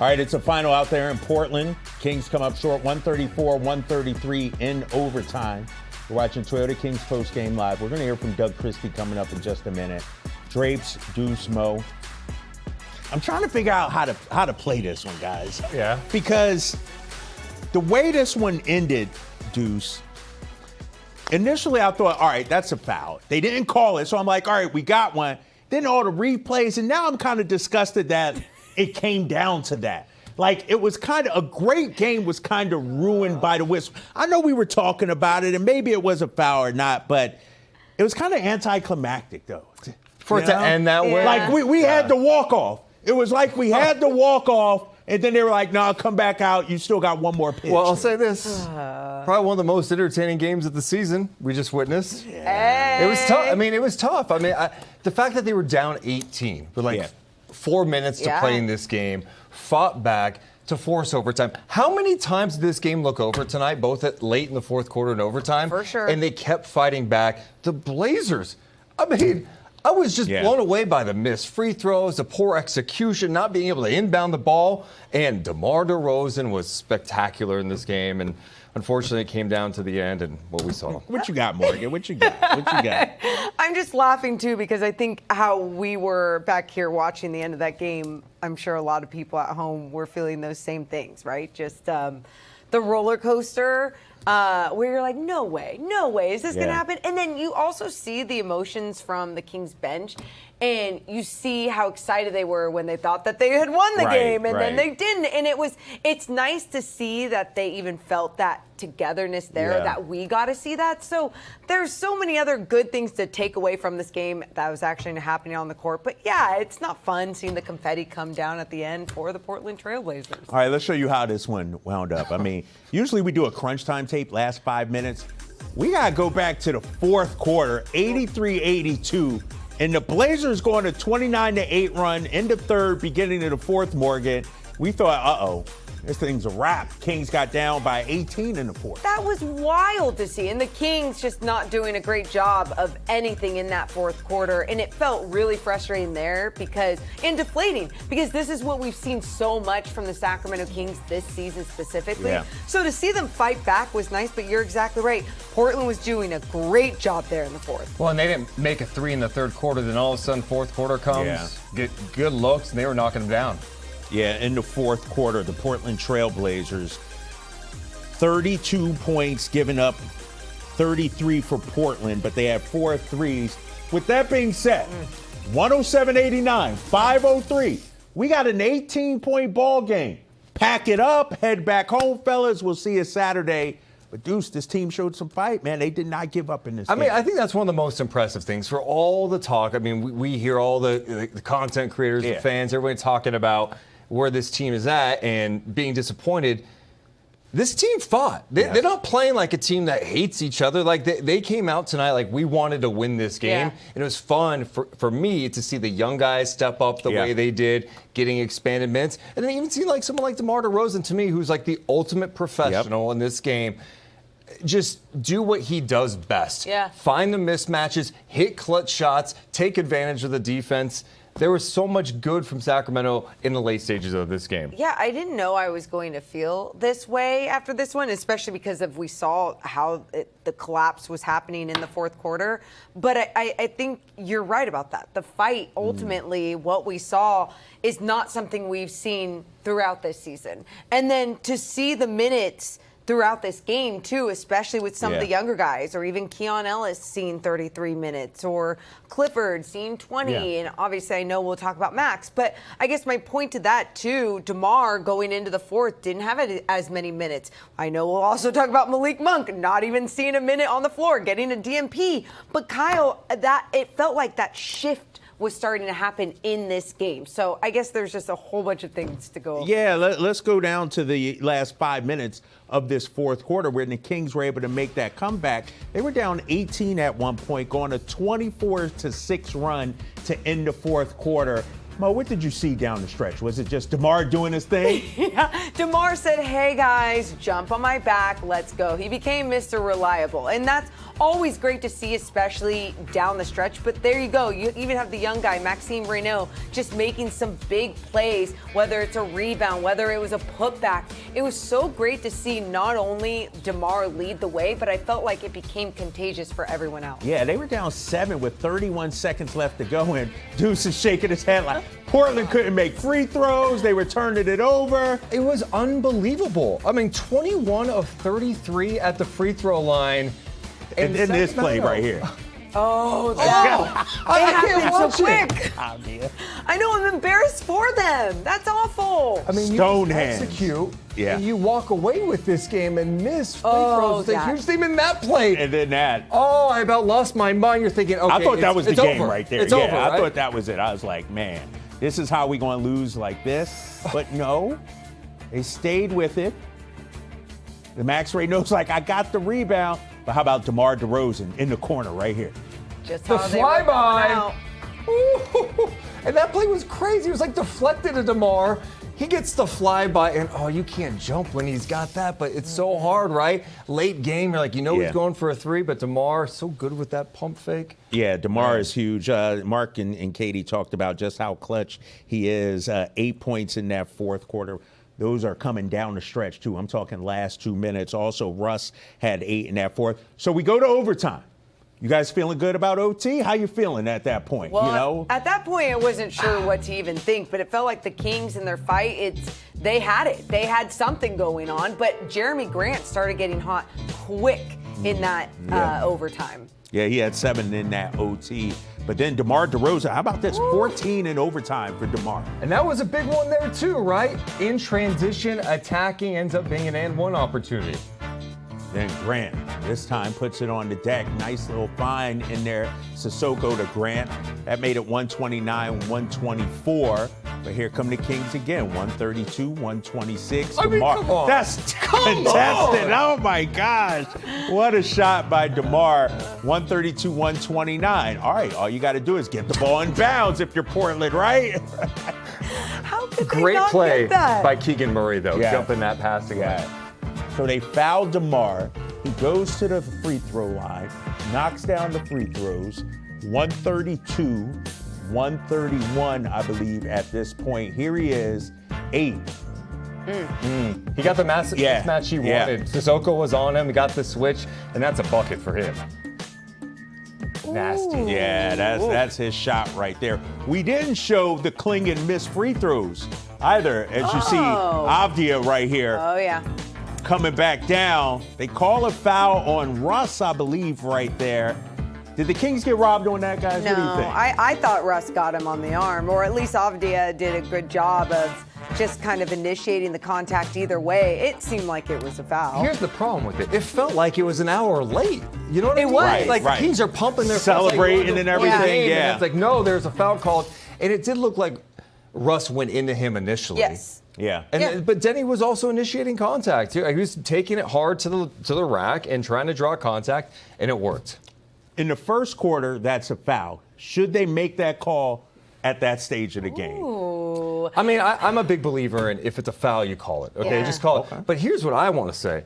All right, it's a final out there in Portland. Kings come up short, 134-133 in overtime. We're watching Toyota Kings Postgame Live. We're going to hear from Doug Christie coming up in just a minute. Drapes, Deuce, Mo. I'm trying to figure out how to play this one, guys. Yeah. Because the way this one ended, Deuce, initially I thought, all right, that's a foul. They didn't call it, so I'm like, all right, we got one. Then all the replays, and now I'm kind of disgusted that it came down to that. Like, it was kind of, a great game was kind of ruined by the whistle. I know we were talking about it, and maybe it was a foul or not, but it was kind of anticlimactic, though. For it to end that way? Like, we had the walk-off. It was like we had the walk-off, and then they were like, no, come back out. You still got one more pitch. Well, I'll say this. Probably one of the most entertaining games of the season we just witnessed. Yeah. It was tough. I mean, it was tough. I mean, the fact that they were down 18 with 4 minutes to play in this game, fought back to force overtime. How many times did this game look over tonight, both at late in the fourth quarter and overtime? For sure. And they kept fighting back. The Blazers, I mean, I was just blown away by the missed free throws, the poor execution, not being able to inbound the ball. And DeMar DeRozan was spectacular in this game. And unfortunately, it came down to the end and what we saw. What you got, Morgan? What you got? What you got? I'm just laughing, too, because I think how we were back here watching the end of that game, I'm sure a lot of people at home were feeling those same things, right? Just the roller coaster where you're like, no way, is this going to happen? And then you also see the emotions from the Kings bench, and you see how excited they were when they thought that they had won the game, and then they didn't. And it's nice to see that they even felt that togetherness there, that we got to see that. So there's so many other good things to take away from this game that was actually happening on the court. But yeah, it's not fun seeing the confetti come down at the end for the Portland Trailblazers. All right, let's show you how this one wound up. I mean, usually we do a crunch time tape, last 5 minutes. We got to go back to the fourth quarter, 83-82. And the Blazers going to 29-8 run, end of third, beginning of the fourth, Morgan. We thought, this thing's a wrap. Kings got down by 18 in the fourth. That was wild to see. And the Kings just not doing a great job of anything in that fourth quarter. And it felt really frustrating there and deflating, because this is what we've seen so much from the Sacramento Kings this season specifically. Yeah. So to see them fight back was nice, but you're exactly right. Portland was doing a great job there in the fourth. Well, and they didn't make a three in the third quarter. Then all of a sudden, fourth quarter comes, get good looks, and they were knocking them down. Yeah, in the fourth quarter, the Portland Trailblazers, 32 points given up, 33 for Portland, but they had 4 threes. With that being said, 107-89, 5:03. We got an 18-point ball game. Pack it up, head back home, fellas. We'll see you Saturday. But Deuce, this team showed some fight, man. They did not give up in this game. I mean, I think that's one of the most impressive things for all the talk. I mean, we hear all the content creators, the fans, everybody talking about where this team is at and being disappointed. This team fought. They're not playing like a team that hates each other. Like they came out tonight like we wanted to win this game. And it was fun for me to see the young guys step up the way they did, getting expanded minutes. And then even see like someone like DeMar DeRozan, to me, who's like the ultimate professional in this game. Just do what he does best. Find the mismatches, hit clutch shots, take advantage of the defense. There was so much good from Sacramento in the late stages of this game. Yeah, I didn't know I was going to feel this way after this one, especially because we saw how the collapse was happening in the fourth quarter. But I think you're right about that. The fight, ultimately, what we saw is not something we've seen throughout this season. And then to see the minutes throughout this game, too, especially with some of the younger guys, or even Keon Ellis seeing 33 minutes, or Clifford seeing 20. And obviously, I know we'll talk about Max. But I guess my point to that, too, DeMar going into the fourth didn't have as many minutes. I know we'll also talk about Malik Monk not even seeing a minute on the floor, getting a DMP. But Kyle, it felt like that shift was starting to happen in this game. So I guess there's just a whole bunch of things to go over. Yeah, let's go down to the last 5 minutes of this fourth quarter where the Kings were able to make that comeback. They were down 18 at one point, going a 24-6 run to end the fourth quarter. Mo, what did you see down the stretch? Was it just DeMar doing his thing? DeMar said, hey, guys, jump on my back. Let's go. He became Mr. Reliable. And that's always great to see, especially down the stretch. But there you go. You even have the young guy, Maxime Reynaud, just making some big plays, whether it's a rebound, whether it was a putback. It was so great to see not only DeMar lead the way, but I felt like it became contagious for everyone else. Yeah, they were down 7 with 31 seconds left to go, and Deuce is shaking his head like Portland couldn't make free throws. They were turning it over. It was unbelievable. I mean, 21 of 33 at the free throw line. And then this play right here. Oh, that can't watch so it. quick. I know, I'm embarrassed for them. That's awful. I mean, you Stonehenge. execute, Yeah. and you walk away with this game and miss free Oh, throws. Like, that. here's even that play. And then that. Oh, I about lost my mind. You're thinking, okay, I thought that was the it's game over. right there. It's yeah, over, I right? thought that was it. I was like, man, this is how we going to lose like this. But no, they stayed with it. The Max Reynaud's like, I got the rebound. But how about DeMar DeRozan in the corner right here? Just The how they were going flyby. out. Ooh, and that play was crazy. It was like deflected to DeMar. He gets the flyby, and oh, you can't jump when he's got that, but it's so hard, right? Late game, you're like, Yeah. he's going for a three, but DeMar so good with that pump fake. Yeah, DeMar is huge. Mark and Katie talked about just how clutch he is. 8 points in that fourth quarter. Those are coming down the stretch, too. I'm talking last 2 minutes. Also, Russ had 8 in that fourth. So we go to overtime. You guys feeling good about OT? How you feeling at that point? Well, you know? at that point, I wasn't sure what to even think, but it felt like the Kings in their fight, they had it. They had something going on, but Jeremy Grant started getting hot quick in that overtime. Yeah, he had 7 in that OT. But then DeMar DeRozan, how about this? 14 in overtime for DeMar. And that was a big one there, too, right? In transition, attacking ends up being an and one opportunity. Then Grant, this time puts it on the deck. Nice little find in there. Sissoko to Grant. That made it 129-124. But here come the Kings again. 132-126. I mean, DeMar. come on. That's Come contested. on. Oh, my gosh. What a shot by DeMar. 132-129. All right, all you got to do is get the ball in bounds if you're Portland, right? How could they Great not play get that? by Keegan Murray, though, Yeah. jumping that passing lane. So they foul DeMar. He goes to the free throw line, knocks down the free throws. 132-131, I believe, at this point. Here he is, 8. He got the match he wanted. Sissoko was on him. He got the switch, and that's a bucket for him. Nasty. Yeah, that's his shot right there. We didn't show the Klingon missed free throws either, as you see Avdia right here. Oh, yeah. Coming back down. They call a foul on Russ, I believe, right there. Did the Kings get robbed on that, guys? No, What do you think? I thought Russ got him on the arm, or at least Avdia did a good job of just kind of initiating the contact either way. It seemed like it was a foul. Here's the problem with it. It felt like it was an hour late. You know what I mean? was. Right, Like right. the Kings are pumping their Celebrating and everything, yeah. And it's like, no, there's a foul called. And it did look like Russ went into him initially. Yes. Yeah. But Denny was also initiating contact. He was taking it hard to the rack and trying to draw contact, and it worked. In the first quarter, that's a foul. Should they make that call at that stage of the game? Ooh. I mean, I'm a big believer in if it's a foul, you call it. Okay, Yeah. just call Okay. it. But here's what I want to say.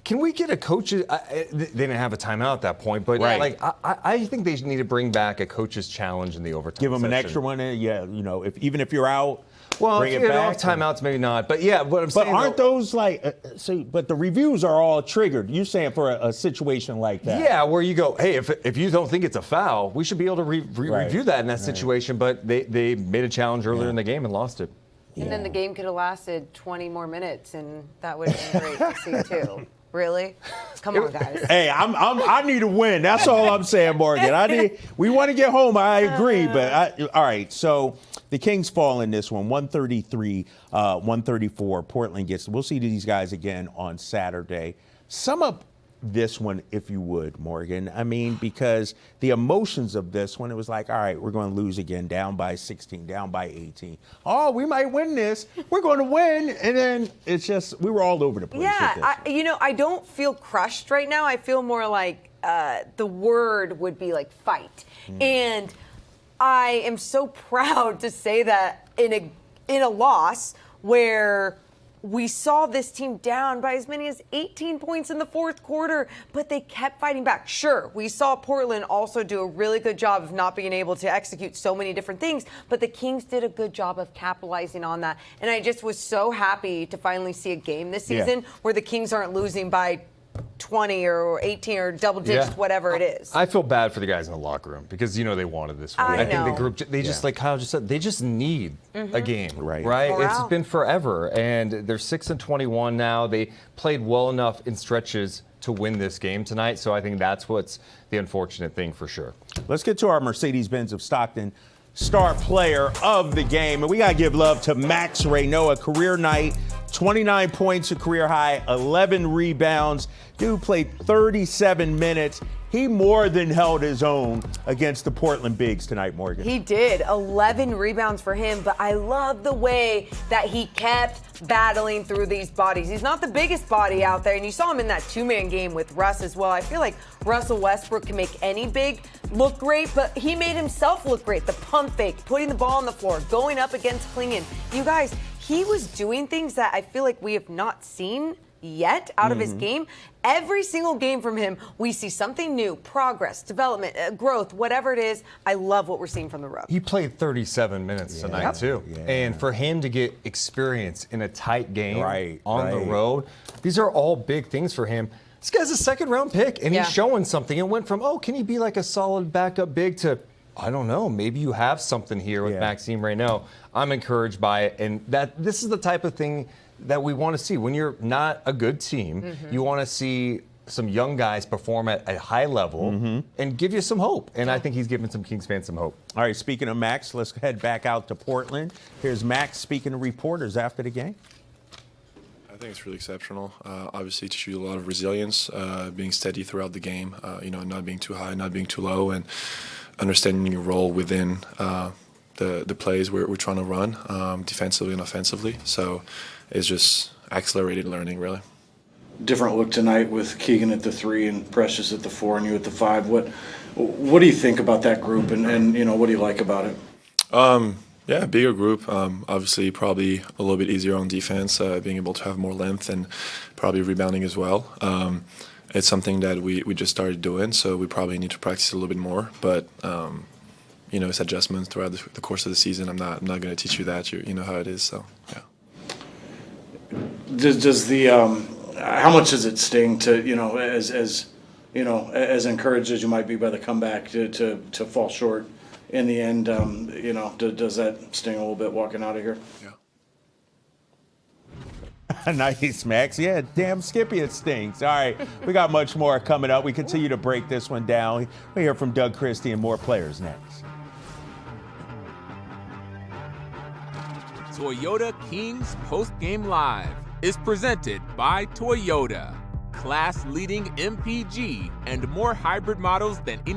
Can we get a coach? They didn't have a timeout at that point, but Right. like I think they need to bring back a coach's challenge in the overtime. Give them an session. extra one in? Yeah, you know, even if you're out, Well, bring if it you back. have timeouts, maybe not. But yeah, what I'm But saying. aren't though- those like, but the reviews are all triggered. You're saying for a situation like that. Yeah, where you go, hey, if you don't think it's a foul, we should be able to review that in that situation. But they made a challenge earlier in the game and lost it. And then the game could have lasted 20 more minutes, and that would have been great to see, too. Really? Come on, guys. Hey, I need a win. That's all I'm saying, Morgan. We want to get home. I agree, but all right. So the Kings fall in this one, 134. Portland gets. We'll see these guys again on Saturday. Sum up this one, if you would, Morgan. I mean, because the emotions of this one, it was like, all right, we're going to lose again, down by 16, down by 18. Oh, we might win this. We're going to win. And then it's just, we were all over the place. Yeah, I don't feel crushed right now. I feel more like the word would be like fight. And I am so proud to say that in a loss where we saw this team down by as many as 18 points in the fourth quarter, but they kept fighting back. Sure, we saw Portland also do a really good job of not being able to execute so many different things, but the Kings did a good job of capitalizing on that. And I just was so happy to finally see a game this season where the Kings aren't losing by 20 or 18 or double digits, whatever it is. I feel bad for the guys in the locker room because, they wanted this. I think the group, they just, like Kyle just said, they just need a game, right? Morale. It's been forever, and they're 6-21 now. They played well enough in stretches to win this game tonight, so I think that's what's the unfortunate thing for sure. Let's get to our Mercedes-Benz of Stockton star player of the game, and we got to give love to Max Reynoa, career night. 29 points, a career high, 11 rebounds. Dude played 37 minutes. He more than held his own against the Portland Bigs tonight, Morgan. He did. 11 rebounds for him, but I love the way that he kept battling through these bodies. He's not the biggest body out there, and you saw him in that two-man game with Russ as well. I feel like Russell Westbrook can make any big look great, but he made himself look great. The pump fake, putting the ball on the floor, going up against Klingon. You guys, he was doing things that I feel like we have not seen yet out of his game. Every single game from him, we see something new, progress, development, growth, whatever it is. I love what we're seeing from the Rook. He played 37 minutes tonight, too. Yeah. And for him to get experience in a tight game on the road, these are all big things for him. This guy's a second-round pick, and he's showing something. It went from, can he be like a solid backup big to, I don't know, maybe you have something here with Maxime Reynaud. I'm encouraged by it, and this is the type of thing that we want to see. When you're not a good team, you want to see some young guys perform at a high level and give you some hope. And I think he's giving some Kings fans some hope. All right, speaking of Max, let's head back out to Portland. Here's Max speaking to reporters after the game. I think it's really exceptional. Obviously, to show you a lot of resilience, being steady throughout the game, not being too high, not being too low, and understanding your role within the plays we're trying to run, defensively and offensively. So it's just accelerated learning, really. Different look tonight with Keegan at the 3 and Precious at the 4 and you at the 5. What do you think about that group, and what do you like about it? Yeah, bigger group. Obviously, probably a little bit easier on defense, being able to have more length and probably rebounding as well. It's something that we just started doing, so we probably need to practice a little bit more. But it's adjustments throughout the course of the season. I'm not going to teach you that. You know how it is. So yeah. Does the how much does it sting to as encouraged as you might be by the comeback to fall short in the end? Does that sting a little bit walking out of here? Yeah. Nice, Max. Yeah, damn Skippy, it stings. All right, we got much more coming up. We continue to break this one down. We hear from Doug Christie and more players next. Toyota Kings Postgame Live is presented by Toyota. Class-leading MPG and more hybrid models than any